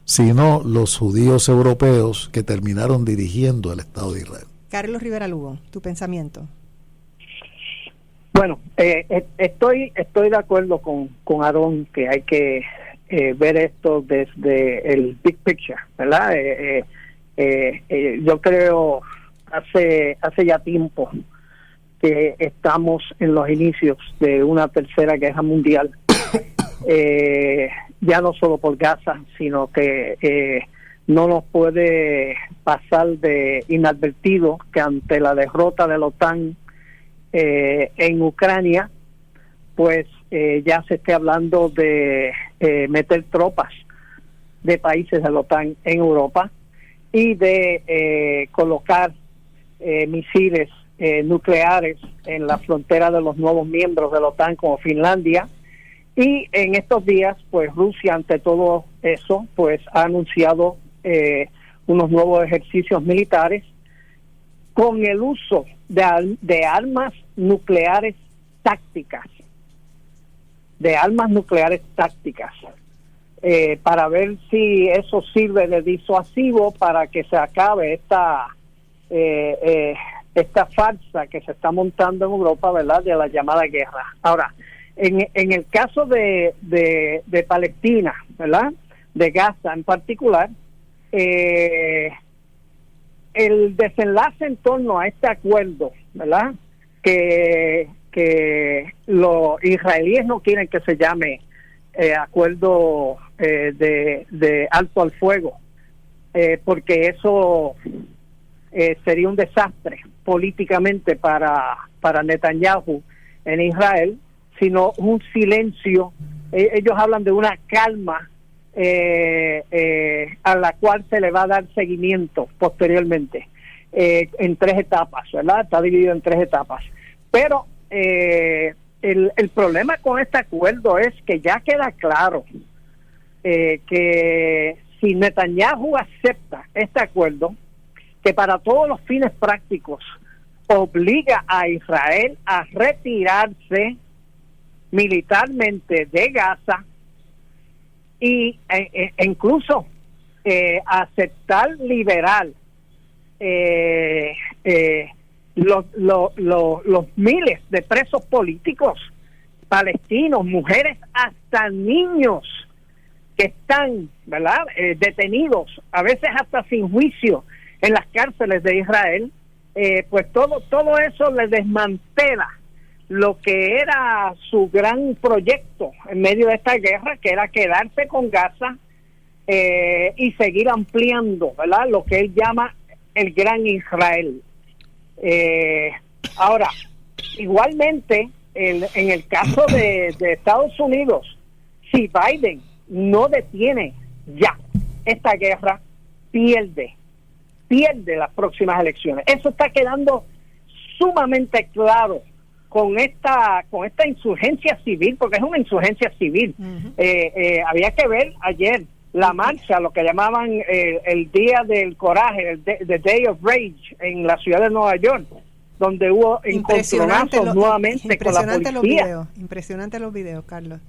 sino los judíos europeos que terminaron dirigiendo el Estado de Israel. Carlos Rivera Lugo, tu pensamiento. Bueno, estoy de acuerdo con Aarón, que hay que ver esto desde el big picture, ¿verdad? Yo creo hace ya tiempo que estamos en los inicios de una tercera guerra mundial, ya no solo por Gaza, sino que no nos puede pasar de inadvertido que ante la derrota de la OTAN en Ucrania, pues ya se esté hablando de meter tropas de países de la OTAN en Europa y de colocar misiles nucleares en la frontera de los nuevos miembros de la OTAN como Finlandia. Y en estos días, pues Rusia, ante todo eso, pues ha anunciado unos nuevos ejercicios militares con el uso de armas nucleares tácticas, para ver si eso sirve de disuasivo para que se acabe esta farsa que se está montando en Europa, ¿verdad?, de la llamada guerra. Ahora, en el caso de Palestina, ¿verdad?, de Gaza en particular, el desenlace en torno a este acuerdo, ¿verdad?, que los israelíes no quieren que se llame acuerdo de alto al fuego, porque eso sería un desastre políticamente para Netanyahu en Israel, sino un silencio. Ellos hablan de una calma a la cual se le va a dar seguimiento posteriormente en 3 etapas, ¿verdad? Está dividido en 3 etapas. Pero el problema con este acuerdo es que ya queda claro que si Netanyahu acepta este acuerdo, que para todos los fines prácticos obliga a Israel a retirarse militarmente de Gaza y incluso aceptar liberar los miles de presos políticos palestinos, mujeres, hasta niños que están, ¿verdad?, detenidos, a veces hasta sin juicio en las cárceles de Israel, pues todo eso le desmantela lo que era su gran proyecto en medio de esta guerra, que era quedarse con Gaza y seguir ampliando, ¿verdad?, lo que él llama el Gran Israel. Ahora, igualmente, en el caso de Estados Unidos, si Biden no detiene ya esta guerra, pierde las próximas elecciones. Eso está quedando sumamente claro con esta insurgencia civil, porque es una insurgencia civil. Había que ver ayer la marcha, lo que llamaban el Día del Coraje, the Day of Rage, en la ciudad de Nueva York, donde hubo encontronazos nuevamente con la policía. Impresionantes los videos, Carlos.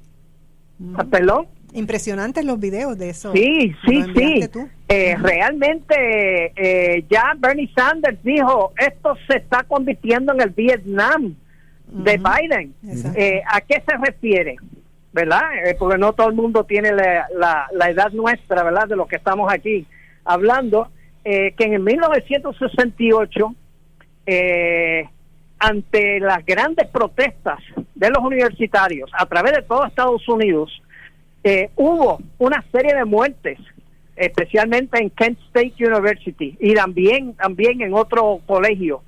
¿Perdón? Impresionantes los videos de eso. Sí. Realmente ya Bernie Sanders dijo, esto se está convirtiendo en el Vietnam de Biden. ¿A qué se refiere? ¿Verdad? Porque no todo el mundo tiene la edad nuestra, ¿verdad? De lo que estamos aquí hablando, que en el 1968, ante las grandes protestas de los universitarios a través de todo Estados Unidos, hubo una serie de muertes, especialmente en Kent State University y también en otro colegio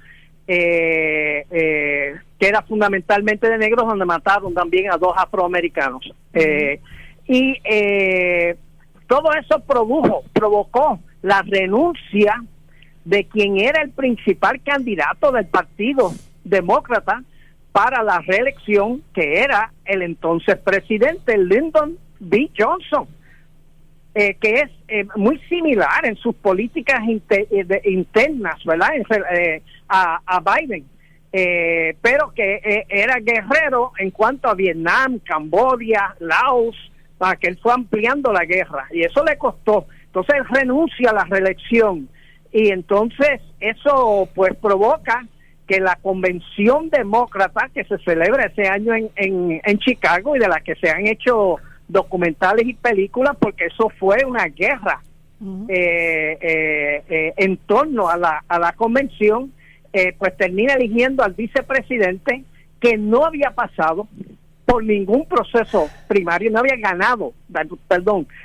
que era fundamentalmente de negros, donde mataron también a 2 afroamericanos. Todo eso provocó la renuncia de quien era el principal candidato del Partido Demócrata para la reelección, que era el entonces presidente Lyndon B. Johnson, que es muy similar en sus políticas internas, ¿verdad? A Biden, pero que era guerrero en cuanto a Vietnam, Camboya, Laos, para que él fue ampliando la guerra, y eso le costó. Entonces él renuncia a la reelección, y entonces eso pues provoca que la convención demócrata que se celebra ese año en Chicago, y de la que se han hecho documentales y películas, porque eso fue una guerra en torno a la convención, pues termina eligiendo al vicepresidente, que no había pasado por ningún proceso primario, no había ganado,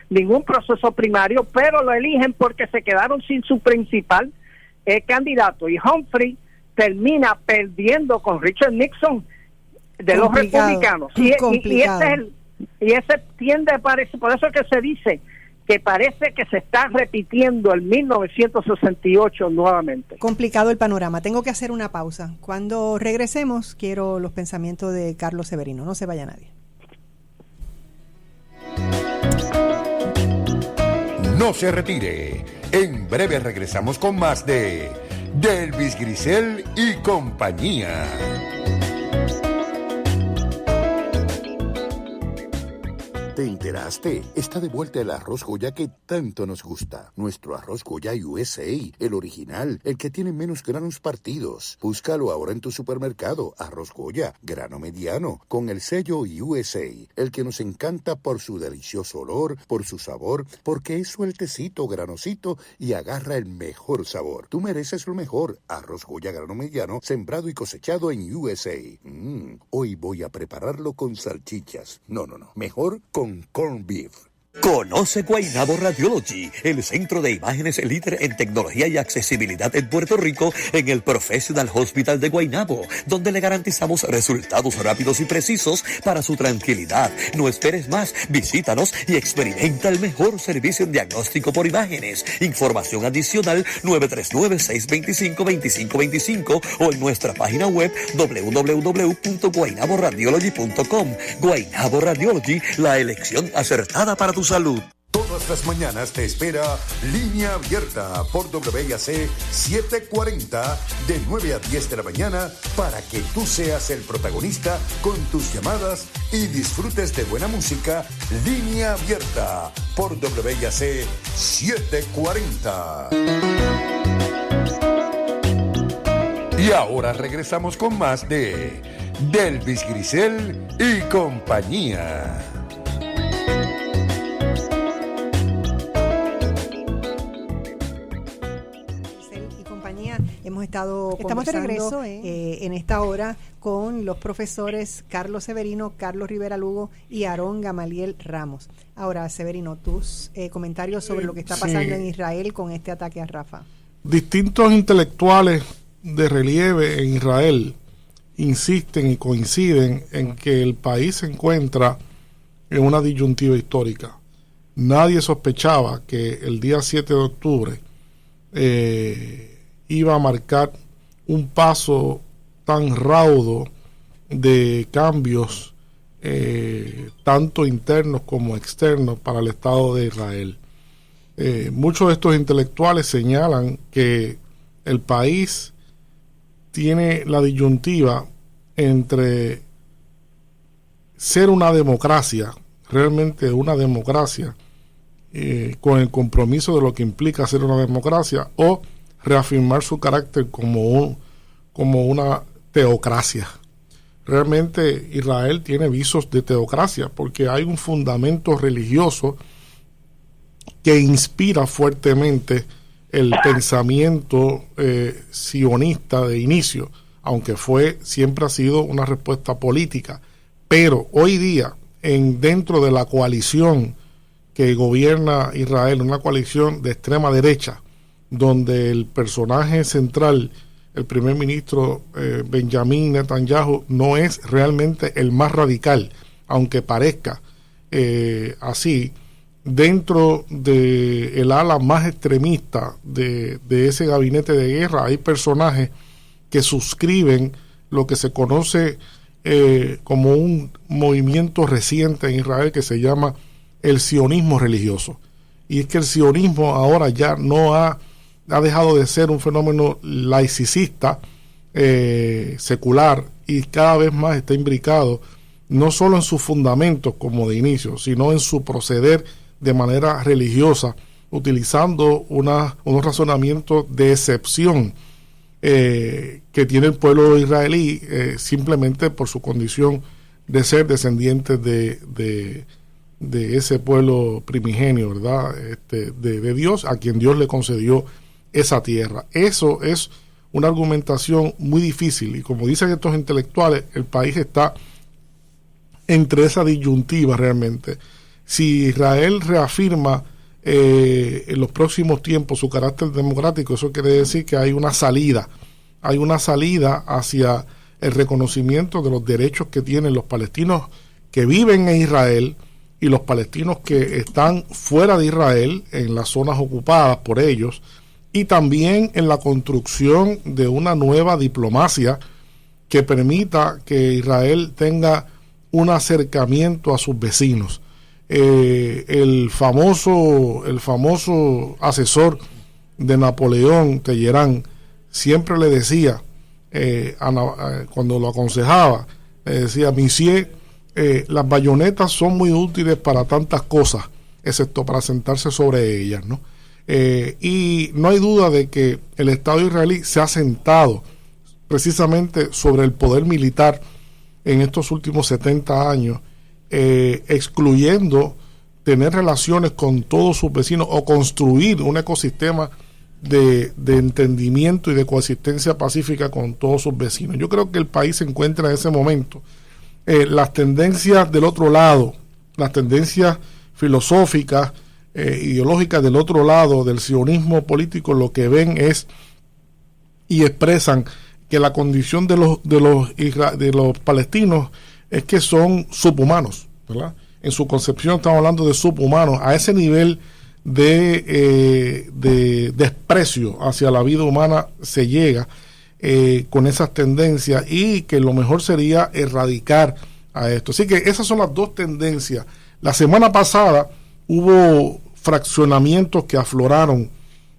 ningún proceso primario, pero lo eligen porque se quedaron sin su principal candidato, y Humphrey termina perdiendo con Richard Nixon de los republicanos, y ese tiende a parecer, por eso que se dice que parece que se está repitiendo el 1968 nuevamente. Complicado el panorama. Tengo que hacer una pausa. Cuando regresemos, quiero los pensamientos de Carlos Severino. No se vaya nadie. No se retire. En breve regresamos con más de Delvis Grisel y compañía. ¿Te enteraste? Está de vuelta el arroz Goya que tanto nos gusta. Nuestro arroz Goya USA, el original, el que tiene menos granos partidos. Búscalo ahora en tu supermercado. Arroz Goya, grano mediano, con el sello USA, el que nos encanta por su delicioso olor, por su sabor, porque es sueltecito, granosito y agarra el mejor sabor. Tú mereces lo mejor. Arroz Goya, grano mediano, sembrado y cosechado en USA. Hoy voy a prepararlo con salchichas. No. Mejor con corned beef. Conoce Guaynabo Radiology, el centro de imágenes líder en tecnología y accesibilidad en Puerto Rico, en el Professional Hospital de Guaynabo, donde le garantizamos resultados rápidos y precisos para su tranquilidad. No esperes más, visítanos y experimenta el mejor servicio en diagnóstico por imágenes. Información adicional 939-625-2525 o en nuestra página web www.guaynaboradiology.com. Guaynabo Radiology, la elección acertada para tu salud. Todas las mañanas te espera Línea Abierta por WIAC 740 de 9 a 10 de la mañana para que tú seas el protagonista con tus llamadas y disfrutes de buena música. Línea Abierta por WIAC 740. Y ahora regresamos con más de Delvis Grisel y compañía. Estamos de regreso en esta hora con los profesores Carlos Severino, Carlos Rivera Lugo y Aarón Gamaliel Ramos. Ahora, Severino, tus comentarios sobre lo que está pasando en Israel con este ataque a Rafah. Distintos intelectuales de relieve en Israel insisten y coinciden en que el país se encuentra en una disyuntiva histórica. Nadie sospechaba que el día 7 de octubre iba a marcar un paso tan raudo de cambios tanto internos como externos para el Estado de Israel. Muchos de estos intelectuales señalan que el país tiene la disyuntiva entre ser una democracia, realmente una democracia, con el compromiso de lo que implica ser una democracia, o reafirmar su carácter como una teocracia. Realmente Israel tiene visos de teocracia porque hay un fundamento religioso que inspira fuertemente el pensamiento sionista de inicio, aunque siempre ha sido una respuesta política. Pero hoy día, dentro de la coalición que gobierna Israel, una coalición de extrema derecha, donde el personaje central, el primer ministro Benjamin Netanyahu, no es realmente el más radical, aunque parezca así. Dentro del ala más extremista de ese gabinete de guerra hay personajes que suscriben lo que se conoce como un movimiento reciente en Israel que se llama el sionismo religioso. Y es que el sionismo ahora ya no ha dejado de ser un fenómeno laicista, secular, y cada vez más está imbricado no solo en sus fundamentos como de inicio, sino en su proceder de manera religiosa, utilizando unos razonamientos de excepción que tiene el pueblo israelí simplemente por su condición de ser descendientes de ese pueblo primigenio, ¿verdad? De Dios, a quien Dios le concedió esa tierra. Eso es una argumentación muy difícil, y como dicen estos intelectuales, el país está entre esa disyuntiva realmente. Si Israel reafirma en los próximos tiempos su carácter democrático, eso quiere decir que hay una salida hacia el reconocimiento de los derechos que tienen los palestinos que viven en Israel y los palestinos que están fuera de Israel, en las zonas ocupadas por ellos, y también en la construcción de una nueva diplomacia que permita que Israel tenga un acercamiento a sus vecinos. El famoso asesor de Napoleón, Talleyrand, siempre le decía, cuando lo aconsejaba, le decía: Monsieur, las bayonetas son muy útiles para tantas cosas, excepto para sentarse sobre ellas, ¿no? Y no hay duda de que el Estado israelí se ha sentado precisamente sobre el poder militar en estos últimos 70 años, excluyendo tener relaciones con todos sus vecinos o construir un ecosistema de entendimiento y de coexistencia pacífica con todos sus vecinos. Yo creo que el país se encuentra en ese momento. Las tendencias del otro lado, las tendencias filosóficas, ideológicas del otro lado, del sionismo político, lo que ven es y expresan que la condición de los palestinos es que son subhumanos, ¿verdad? En su concepción estamos hablando de subhumanos. A ese nivel de desprecio hacia la vida humana se llega con esas tendencias, y que lo mejor sería erradicar a esto. Así que esas son las dos tendencias. La semana pasada hubo fraccionamientos que afloraron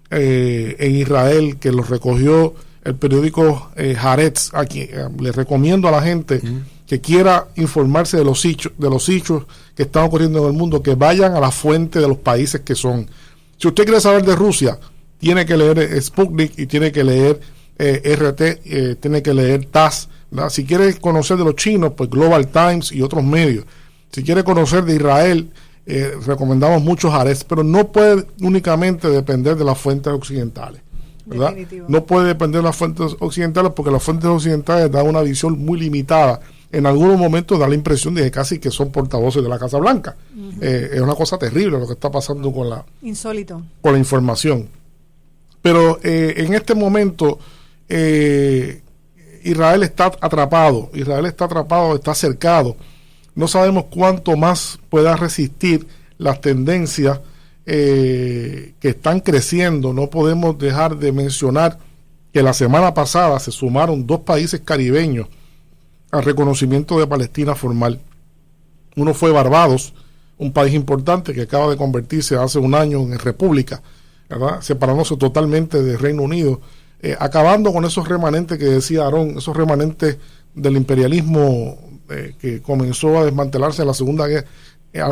en Israel, que los recogió el periódico Haaretz. Aquí le recomiendo a la gente que quiera informarse de los hechos que están ocurriendo en el mundo, que vayan a la fuente de los países que son. Si usted quiere saber de Rusia, tiene que leer Sputnik y tiene que leer RT, tiene que leer TASS, ¿verdad? Si quiere conocer de los chinos, pues Global Times y otros medios. Si quiere conocer de Israel, recomendamos muchos Haaretz, pero no puede únicamente depender de las fuentes occidentales, ¿verdad? No puede depender de las fuentes occidentales, porque las fuentes occidentales dan una visión muy limitada. En algunos momentos da la impresión de que casi que son portavoces de la Casa Blanca. Es una cosa terrible lo que está pasando con la información. Pero en este momento Israel está atrapado, está cercado no sabemos cuánto más pueda resistir las tendencias que están creciendo. No podemos dejar de mencionar que la semana pasada se sumaron 2 países caribeños al reconocimiento de Palestina formal. Uno fue Barbados, un país importante que acaba de convertirse hace un año en república, ¿verdad? Separándose totalmente del Reino Unido, acabando con esos remanentes que decía Aarón, esos remanentes del imperialismo que comenzó a desmantelarse en la Segunda Guerra,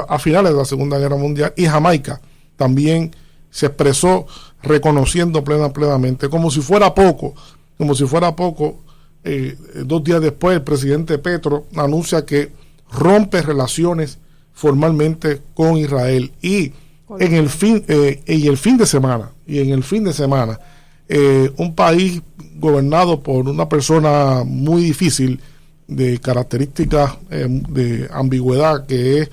a finales de la Segunda Guerra Mundial. Y Jamaica también se expresó reconociendo plenamente, como si fuera poco, 2 días después el presidente Petro anuncia que rompe relaciones formalmente con Israel. Y en el fin de semana un país gobernado por una persona muy difícil, de características de ambigüedad, que es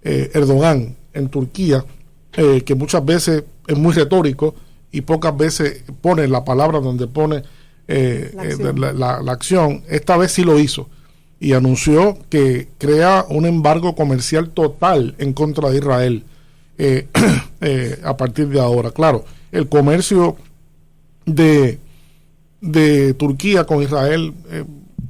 Erdogan en Turquía, que muchas veces es muy retórico y pocas veces pone la palabra donde pone la acción. Esta vez sí lo hizo y anunció que crea un embargo comercial total en contra de Israel a partir de ahora. Claro, el comercio de Turquía con Israel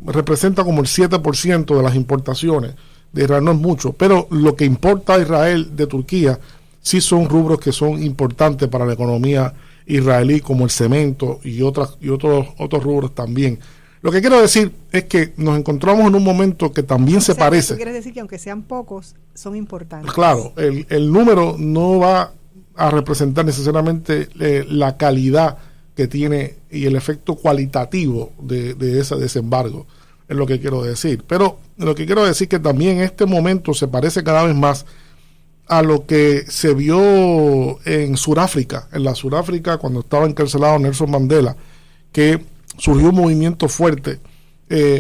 representa como el 7% de las importaciones de Israel. No es mucho, pero lo que importa a Israel de Turquía sí son rubros que son importantes para la economía israelí, como el cemento y otros rubros también. Lo que quiero decir es que nos encontramos en un momento que también se parece. ¿Quieres decir que aunque sean pocos, son importantes? Claro, el número no va a representar necesariamente la calidad que tiene y el efecto cualitativo de ese embargo, es lo que quiero decir. Pero lo que quiero decir que también en este momento se parece cada vez más a lo que se vio en Sudáfrica, cuando estaba encarcelado Nelson Mandela, que surgió un movimiento fuerte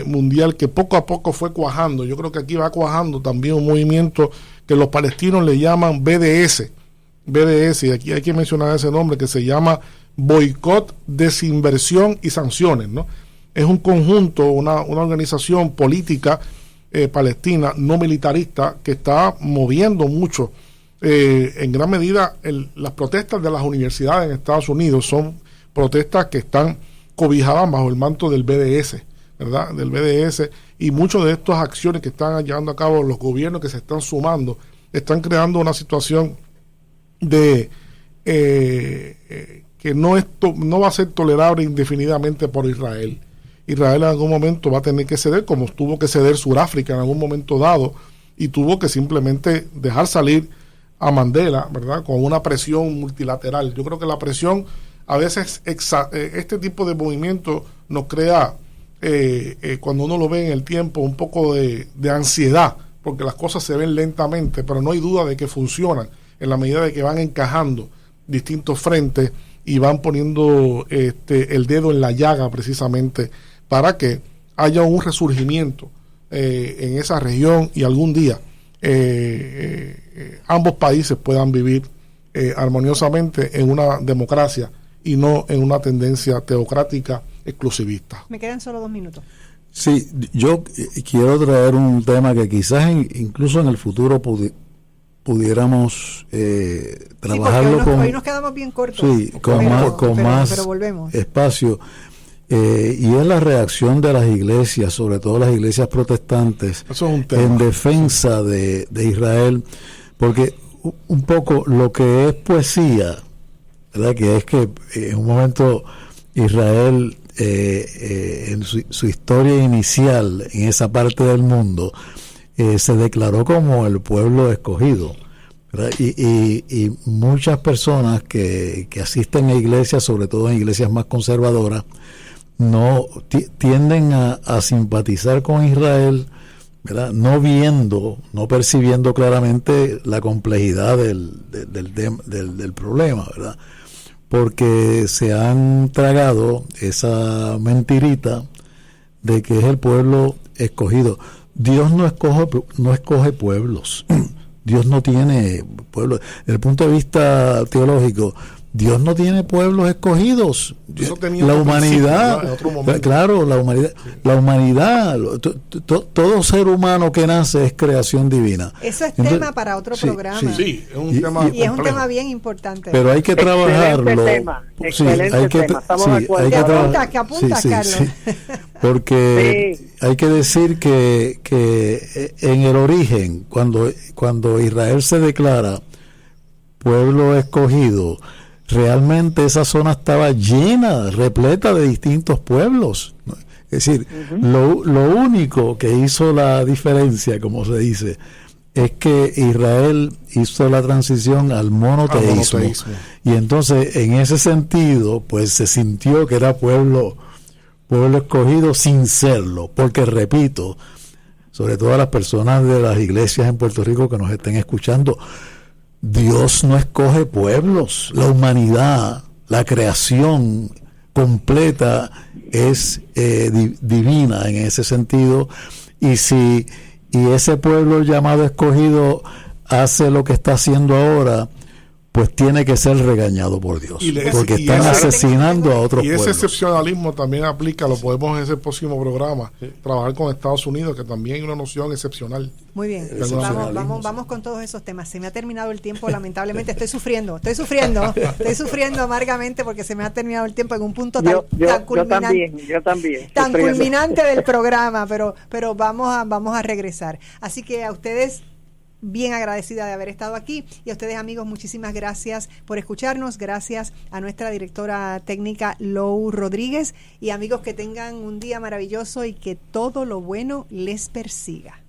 mundial que poco a poco fue cuajando. Yo creo que aquí va cuajando también un movimiento que los palestinos le llaman BDS, y aquí hay que mencionar ese nombre, que se llama Boicot, Desinversión y Sanciones, ¿no? Es un conjunto, una organización política palestina no militarista que está moviendo mucho en gran medida las protestas de las universidades en Estados Unidos. Son protestas que están cobijadas bajo el manto del BDS, ¿verdad? Del BDS, y muchas de estas acciones que están llevando a cabo los gobiernos que se están sumando están creando una situación de que no va a ser tolerable indefinidamente por Israel. Israel en algún momento va a tener que ceder, como tuvo que ceder Sudáfrica en algún momento dado, y tuvo que simplemente dejar salir a Mandela, ¿verdad?, con una presión multilateral. Yo creo que la presión, a veces este tipo de movimiento nos crea, cuando uno lo ve en el tiempo, un poco de ansiedad, porque las cosas se ven lentamente, pero no hay duda de que funcionan en la medida de que van encajando distintos frentes y van poniendo el dedo en la llaga precisamente para que haya un resurgimiento en esa región y algún día ambos países puedan vivir armoniosamente en una democracia y no en una tendencia teocrática exclusivista. Me quedan solo 2 minutos. Sí, yo quiero traer un tema que quizás incluso en el futuro pudiéramos trabajarlo hoy nos quedamos bien cortos. Sí, con más espacio. Y es la reacción de las iglesias, sobre todo las iglesias protestantes, en defensa de Israel, porque un poco lo que es poesía, ¿verdad?, que es que en un momento Israel, en su historia inicial en esa parte del mundo, se declaró como el pueblo escogido, ¿verdad? Y muchas personas que asisten a iglesias, sobre todo en iglesias más conservadoras, no tienden a simpatizar con Israel, ¿verdad?, no percibiendo claramente la complejidad del problema, ¿verdad?, porque se han tragado esa mentirita de que es el pueblo escogido. Dios no escoge pueblos. Dios no tiene pueblos. Desde el punto de vista teológico, Dios no tiene pueblos escogidos. La humanidad, claro, la humanidad, todo ser humano que nace es creación divina. Eso es tema para otro programa. Sí, es un tema y es un tema bien importante. Pero hay que trabajarlo. Excelente tema. Estamos de acuerdo. ¿Qué apuntas, Carlos? Porque hay que decir que en el origen, cuando Israel se declara pueblo escogido, realmente esa zona estaba llena, repleta de distintos pueblos. Es decir, lo único que hizo la diferencia, como se dice, es que Israel hizo la transición al monoteísmo. Y entonces, en ese sentido, pues se sintió que era pueblo escogido sin serlo, porque repito, sobre todo a las personas de las iglesias en Puerto Rico que nos estén escuchando, Dios no escoge pueblos, la humanidad, la creación completa es divina en ese sentido, y ese pueblo llamado escogido hace lo que está haciendo ahora, pues tiene que ser regañado por Dios, porque están asesinando a otros pueblos. Y ese excepcionalismo también aplica, lo podemos en ese próximo programa, trabajar con Estados Unidos, que también hay una noción excepcional. Muy bien, vamos con todos esos temas. Se me ha terminado el tiempo, lamentablemente estoy sufriendo amargamente porque se me ha terminado el tiempo en un punto tan culminante. Yo también. Tan culminante del programa, pero vamos a regresar. Así que a ustedes, bien agradecida de haber estado aquí, y a ustedes, amigos, muchísimas gracias por escucharnos. Gracias a nuestra directora técnica Lou Rodríguez, y amigos, que tengan un día maravilloso y que todo lo bueno les persiga.